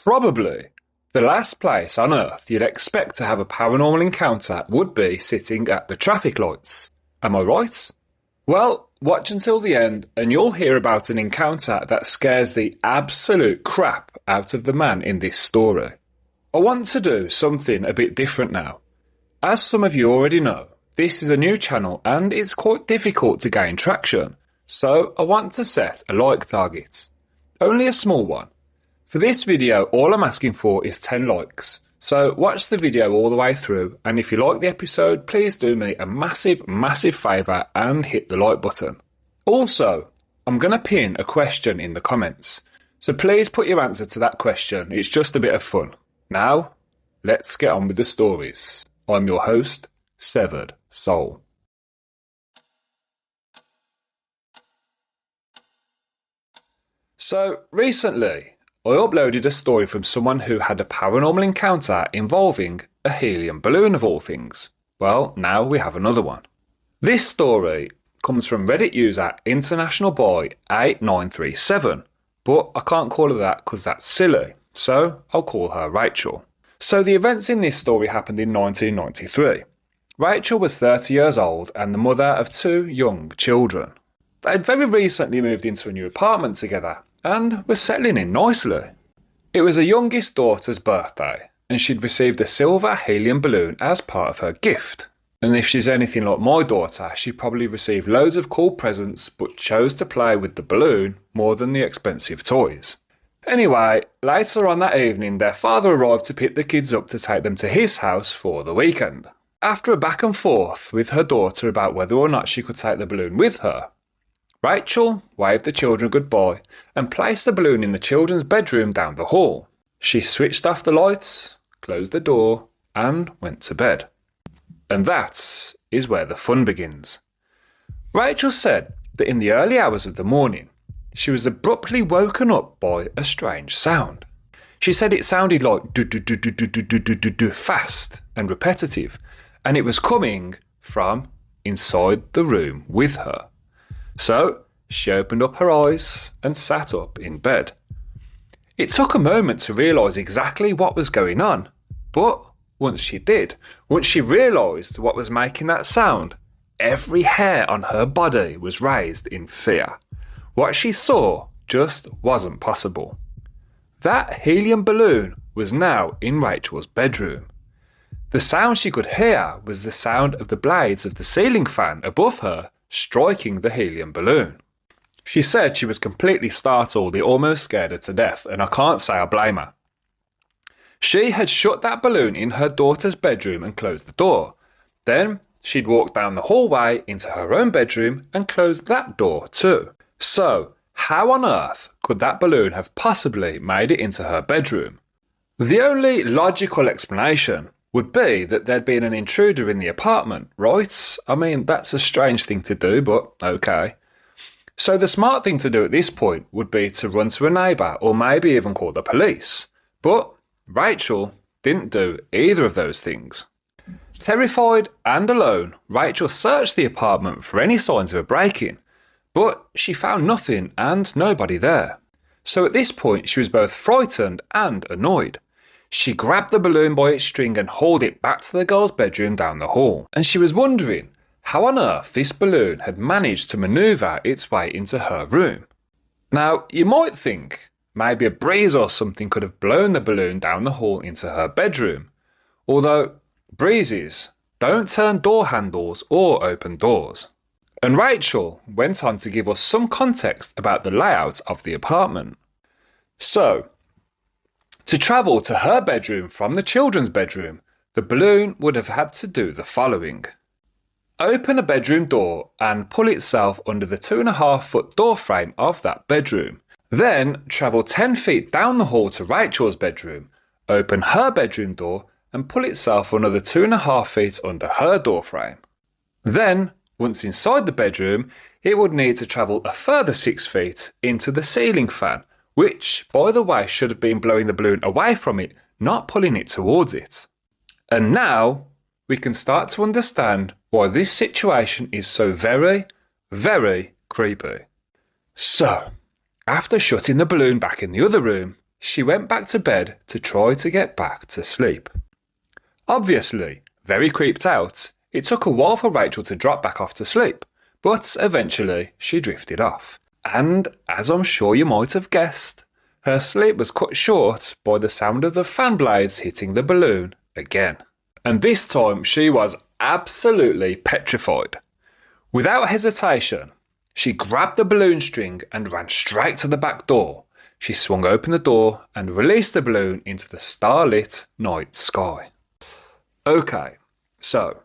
Probably the last place on Earth you'd expect to have a paranormal encounter would be sitting at the traffic lights. Am I right? Well, watch until the end and you'll hear about an encounter that scares the absolute crap out of the man in this story. I want to do something a bit different now. As some of you already know, this is a new channel and it's quite difficult to gain traction, so I want to set a like target. Only a small one. For this video, all I'm asking for is 10 likes. So watch the video all the way through, and if you like the episode, please do me a massive favour and hit the like button. Also, I'm going to pin a question in the comments, so please put your answer to that question. It's just a bit of fun. Now, let's get on with the stories. I'm your host, Severed Soul. So, recently, I uploaded a story from someone who had a paranormal encounter involving a helium balloon of all things. Well, now we have another one. This story comes from Reddit user International Boy 8937, but I can't call her that because that's silly, so I'll call her Rachel. So the events in this story happened in 1993. Rachel was 30 years old and the mother of 2 young children. They had very recently moved into a new apartment together and were settling in nicely. It was her youngest daughter's birthday, and she'd received a silver helium balloon as part of her gift. And if she's anything like my daughter, she probably received loads of cool presents but chose to play with the balloon more than the expensive toys. Anyway, later on that evening, their father arrived to pick the kids up to take them to his house for the weekend. After a back and forth with her daughter about whether or not she could take the balloon with her, Rachel waved the children goodbye and placed the balloon in the children's bedroom down the hall. She switched off the lights, closed the door, and went to bed. And that is where the fun begins. Rachel said that in the early hours of the morning, she was abruptly woken up by a strange sound. She said it sounded like do-do-do-do-do-do-do-do fast and repetitive, and it was coming from inside the room with her. So, she opened up her eyes and sat up in bed. It took a moment to realise exactly what was going on, but once she realised what was making that sound, every hair on her body was raised in fear. What she saw just wasn't possible. That helium balloon was now in Rachel's bedroom. The sound she could hear was the sound of the blades of the ceiling fan above her striking the helium balloon. She said she was completely startled, it almost scared her to death, and I can't say I blame her. She had shut that balloon in her daughter's bedroom and closed the door. Then she'd walked down the hallway into her own bedroom and closed that door too. So, how on earth could that balloon have possibly made it into her bedroom? The only logical explanation would be that there'd been an intruder in the apartment, right? I mean, that's a strange thing to do, but okay. So the smart thing to do at this point would be to run to a neighbour or maybe even call the police. But Rachel didn't do either of those things. Terrified and alone, Rachel searched the apartment for any signs of a break-in, but she found nothing and nobody there. So at this point, she was both frightened and annoyed. She grabbed the balloon by its string and hauled it back to the girl's bedroom down the hall. And she was wondering how on earth this balloon had managed to manoeuvre its way into her room. Now, you might think maybe a breeze or something could have blown the balloon down the hall into her bedroom. Although breezes don't turn door handles or open doors. And Rachel went on to give us some context about the layout of the apartment. So, to travel to her bedroom from the children's bedroom, the balloon would have had to do the following. Open a bedroom door and pull itself under the 2.5-foot door frame of that bedroom. Then travel 10 feet down the hall to Rachel's bedroom, open her bedroom door and pull itself another 2.5 feet under her door frame. Then, once inside the bedroom, it would need to travel a further 6 feet into the ceiling fan, which, by the way, should have been blowing the balloon away from it, not pulling it towards it. And now, we can start to understand why this situation is so very, very creepy. So, after shutting the balloon back in the other room, she went back to bed to try to get back to sleep. Obviously, very creeped out, it took a while for Rachel to drop back off to sleep, but eventually she drifted off. And, as I'm sure you might have guessed, her sleep was cut short by the sound of the fan blades hitting the balloon again. And this time she was absolutely petrified. Without hesitation, she grabbed the balloon string and ran straight to the back door. She swung open the door and released the balloon into the starlit night sky. Okay, so,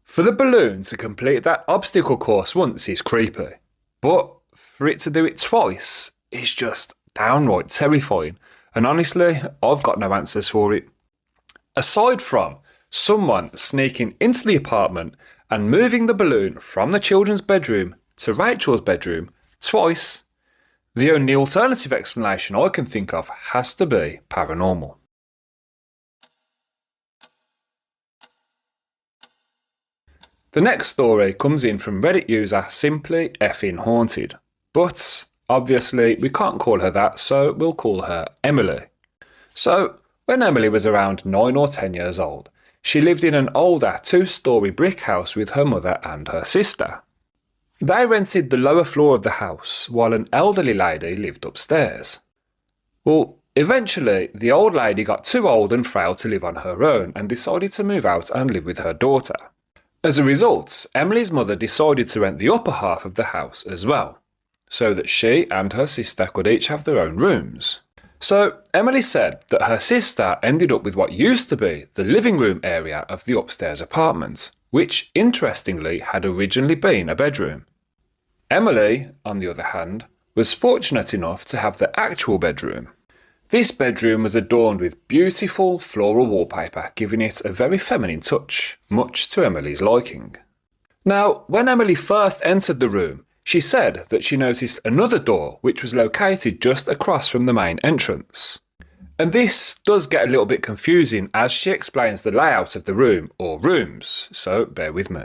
for the balloon to complete that obstacle course once is creepy, but for it to do it twice is just downright terrifying, and honestly, I've got no answers for it. Aside from someone sneaking into the apartment and moving the balloon from the children's bedroom to Rachel's bedroom twice, the only alternative explanation I can think of has to be paranormal. The next story comes in from Reddit user Simply Effing Haunted, but obviously we can't call her that, so we'll call her Emily. So, when Emily was around 9 or 10 years old, she lived in an older 2-storey brick house with her mother and her sister. They rented the lower floor of the house while an elderly lady lived upstairs. Well, eventually the old lady got too old and frail to live on her own and decided to move out and live with her daughter. As a result, Emily's mother decided to rent the upper half of the house as well, so that she and her sister could each have their own rooms. So Emily said that her sister ended up with what used to be the living room area of the upstairs apartment, which interestingly had originally been a bedroom. Emily, on the other hand, was fortunate enough to have the actual bedroom. This bedroom was adorned with beautiful floral wallpaper, giving it a very feminine touch, much to Emily's liking. Now, when Emily first entered the room, she said that she noticed another door which was located just across from the main entrance. And this does get a little bit confusing as she explains the layout of the room, or rooms, so bear with me.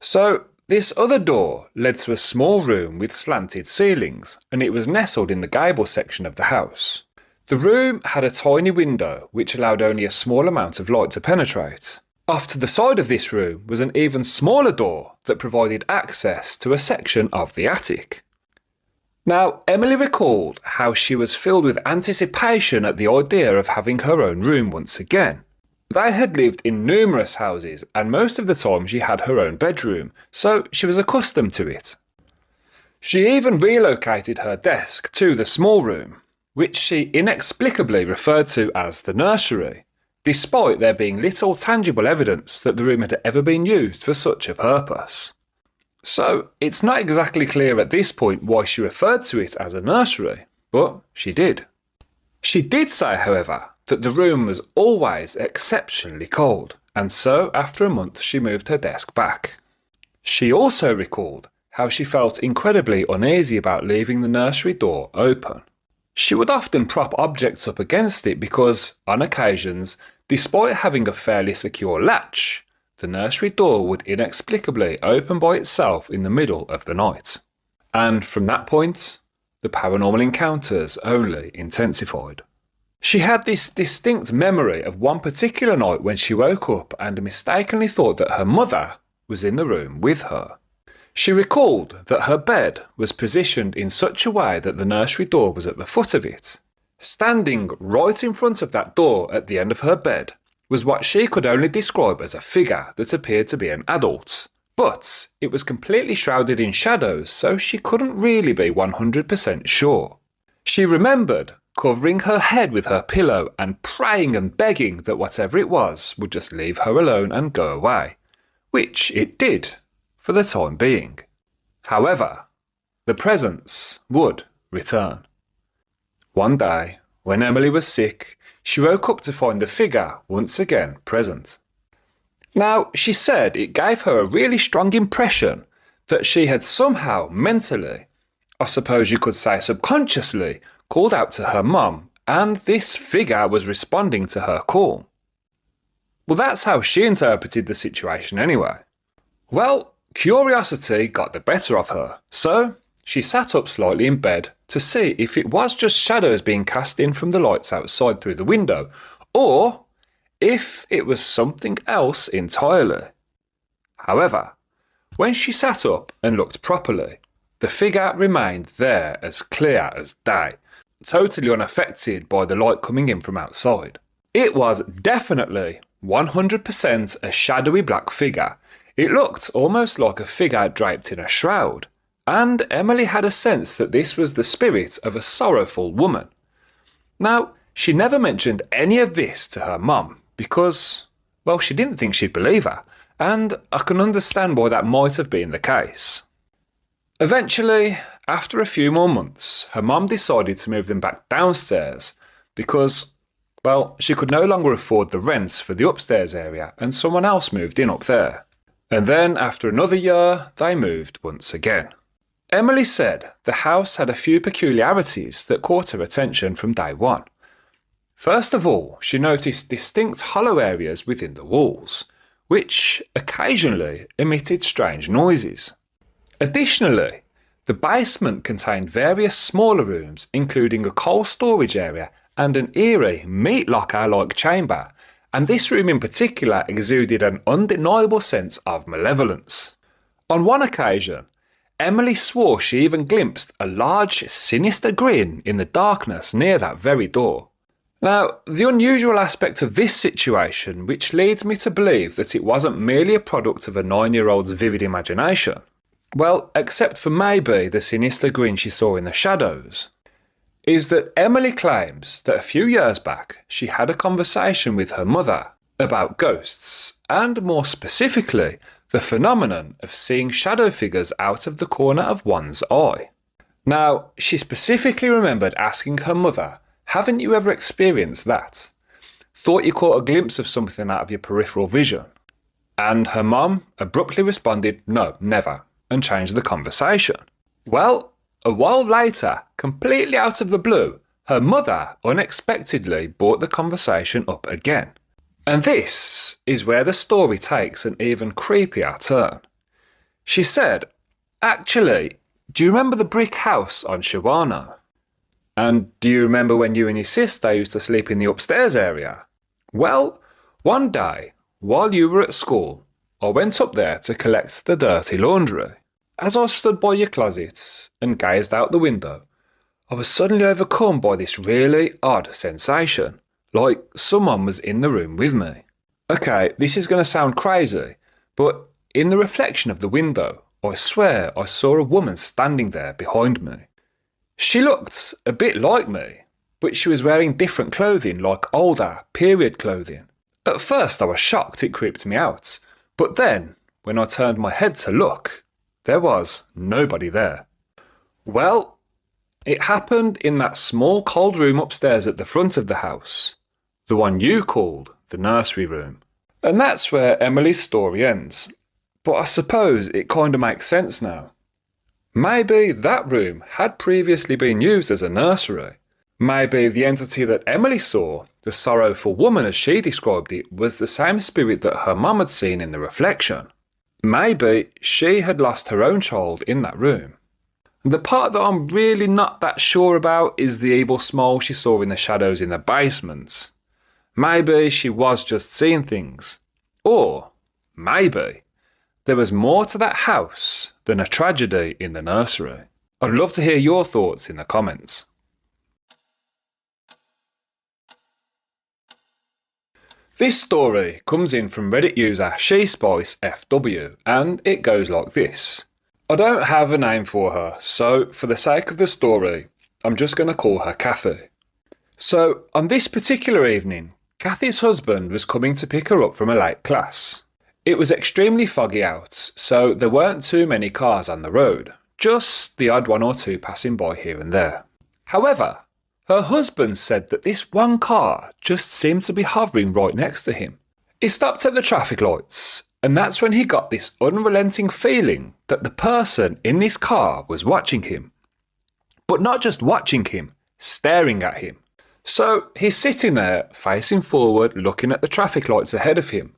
So, this other door led to a small room with slanted ceilings, and it was nestled in the gable section of the house. The room had a tiny window which allowed only a small amount of light to penetrate. Off to the side of this room was an even smaller door that provided access to a section of the attic. Now, Emily recalled how she was filled with anticipation at the idea of having her own room once again. They had lived in numerous houses and most of the time she had her own bedroom, so she was accustomed to it. She even relocated her desk to the small room, which she inexplicably referred to as the nursery, despite there being little tangible evidence that the room had ever been used for such a purpose. So it's not exactly clear at this point why she referred to it as a nursery, but she did. She did say, however, that the room was always exceptionally cold, and so after a month she moved her desk back. She also recalled how she felt incredibly uneasy about leaving the nursery door open. She would often prop objects up against it because, on occasions, despite having a fairly secure latch, the nursery door would inexplicably open by itself in the middle of the night. And from that point, the paranormal encounters only intensified. She had this distinct memory of one particular night when she woke up and mistakenly thought that her mother was in the room with her. She recalled that her bed was positioned in such a way that the nursery door was at the foot of it. Standing right in front of that door at the end of her bed was what she could only describe as a figure that appeared to be an adult, but it was completely shrouded in shadows, so she couldn't really be 100% sure. She remembered covering her head with her pillow and praying and begging that whatever it was would just leave her alone and go away, which it did, for the time being. However, the presence would return. One day, when Emily was sick, she woke up to find the figure once again present. Now, she said it gave her a really strong impression that she had somehow mentally, I suppose you could say subconsciously, called out to her mum, and this figure was responding to her call. Well, that's how she interpreted the situation anyway. Well, curiosity got the better of her, so she sat up slightly in bed to see if it was just shadows being cast in from the lights outside through the window, or if it was something else entirely. However, when she sat up and looked properly, the figure remained there as clear as day, totally unaffected by the light coming in from outside. It was definitely 100% a shadowy black figure. It looked almost like a figure draped in a shroud, and Emily had a sense that this was the spirit of a sorrowful woman. Now, she never mentioned any of this to her mum because, well, she didn't think she'd believe her, and I can understand why that might have been the case. Eventually, after a few more months, her mum decided to move them back downstairs because, well, she could no longer afford the rents for the upstairs area and someone else moved in up there. And then, after another year, they moved once again. Emily said the house had a few peculiarities that caught her attention from day one. First of all, she noticed distinct hollow areas within the walls, which occasionally emitted strange noises. Additionally, the basement contained various smaller rooms, including a coal storage area and an eerie meat locker-like chamber, and this room in particular exuded an undeniable sense of malevolence. On one occasion, Emily swore she even glimpsed a large, sinister grin in the darkness near that very door. Now, the unusual aspect of this situation, which leads me to believe that it wasn't merely a product of a 9-year-old's vivid imagination, well, except for maybe the sinister grin she saw in the shadows, is that Emily claims that a few years back she had a conversation with her mother about ghosts, and more specifically, the phenomenon of seeing shadow figures out of the corner of one's eye. Now, she specifically remembered asking her mother, "Haven't you ever experienced that? Thought you caught a glimpse of something out of your peripheral vision?" And her mum abruptly responded, "No, never," and changed the conversation. Well, a while later, completely out of the blue, her mother unexpectedly brought the conversation up again. And this is where the story takes an even creepier turn. She said, "Actually, do you remember the brick house on Shawano? And do you remember when you and your sister used to sleep in the upstairs area? Well, one day, while you were at school, I went up there to collect the dirty laundry. As I stood by your closets and gazed out the window, I was suddenly overcome by this really odd sensation, like someone was in the room with me. Okay, this is going to sound crazy, but in the reflection of the window, I swear I saw a woman standing there behind me. She looked a bit like me, but she was wearing different clothing, like older, period clothing. At first I was shocked, it creeped me out, but then, when I turned my head to look, there was nobody there. Well, it happened in that small cold room upstairs at the front of the house, the one you called the nursery room. And that's where Emily's story ends, but I suppose it kinda makes sense now. Maybe that room had previously been used as a nursery. Maybe the entity that Emily saw, the sorrowful woman as she described it, was the same spirit that her mum had seen in the reflection. Maybe she had lost her own child in that room. The part that I'm really not that sure about is the evil smile she saw in the shadows in the basement. Maybe she was just seeing things. Or maybe there was more to that house than a tragedy in the nursery. I'd love to hear your thoughts in the comments. This story comes in from Reddit user SheSpiceFW, and it goes like this. I don't have a name for her, so for the sake of the story, I'm just going to call her Kathy. So, on this particular evening, Kathy's husband was coming to pick her up from a late class. It was extremely foggy out, so there weren't too many cars on the road, just the odd one or two passing by here and there. However, her husband said that this one car just seemed to be hovering right next to him. He stopped at the traffic lights, and that's when he got this unrelenting feeling that the person in this car was watching him. But not just watching him, staring at him. So he's sitting there, facing forward, looking at the traffic lights ahead of him,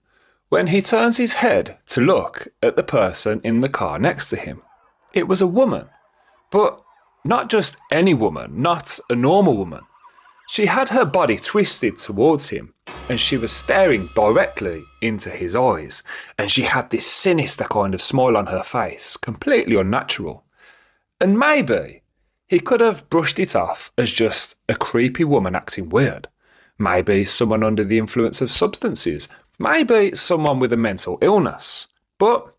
when he turns his head to look at the person in the car next to him. It was a woman, But not just any woman, not a normal woman. She had her body twisted towards him, and she was staring directly into his eyes, and she had this sinister kind of smile on her face, completely unnatural. And maybe he could have brushed it off as just a creepy woman acting weird. Maybe someone under the influence of substances. Maybe someone with a mental illness. But,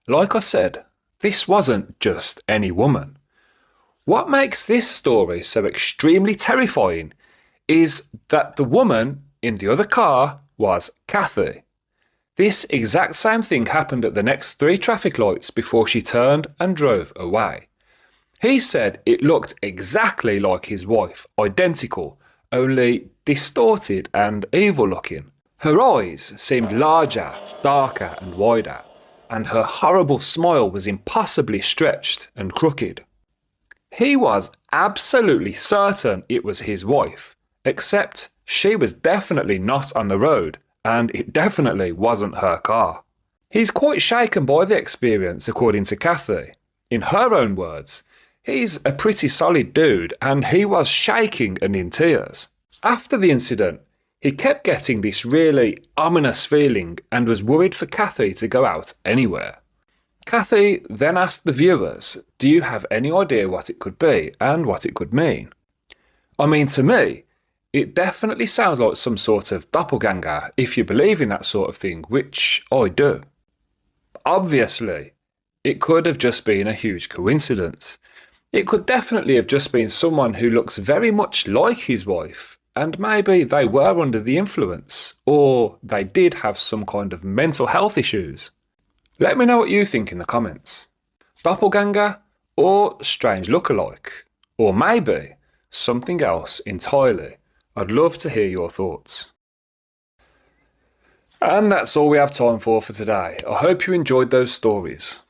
like I said, this wasn't just any woman. What makes this story so extremely terrifying is that the woman in the other car was Kathy. This exact same thing happened at the next 3 traffic lights before she turned and drove away. He said it looked exactly like his wife, identical, only distorted and evil looking. Her eyes seemed larger, darker and wider, and her horrible smile was impossibly stretched and crooked. He was absolutely certain it was his wife, except she was definitely not on the road, and it definitely wasn't her car. He's quite shaken by the experience, according to Kathy. In her own words, he's a pretty solid dude, and he was shaking and in tears. After the incident, he kept getting this really ominous feeling and was worried for Kathy to go out anywhere. Kathy then asked the viewers, do you have any idea what it could be and what it could mean? I mean, to me, it definitely sounds like some sort of doppelgänger if you believe in that sort of thing, which I do. Obviously, it could have just been a huge coincidence. It could definitely have just been someone who looks very much like his wife, and maybe they were under the influence, or they did have some kind of mental health issues. Let me know what you think in the comments. Doppelgänger or strange lookalike? Or maybe something else entirely? I'd love to hear your thoughts. And that's all we have time for today. I hope you enjoyed those stories.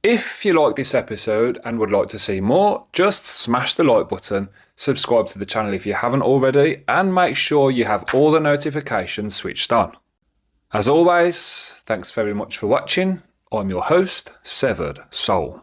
If you liked this episode and would like to see more, just smash the like button, subscribe to the channel if you haven't already, and make sure you have all the notifications switched on. As always, thanks very much for watching. I'm your host, Severed Soul.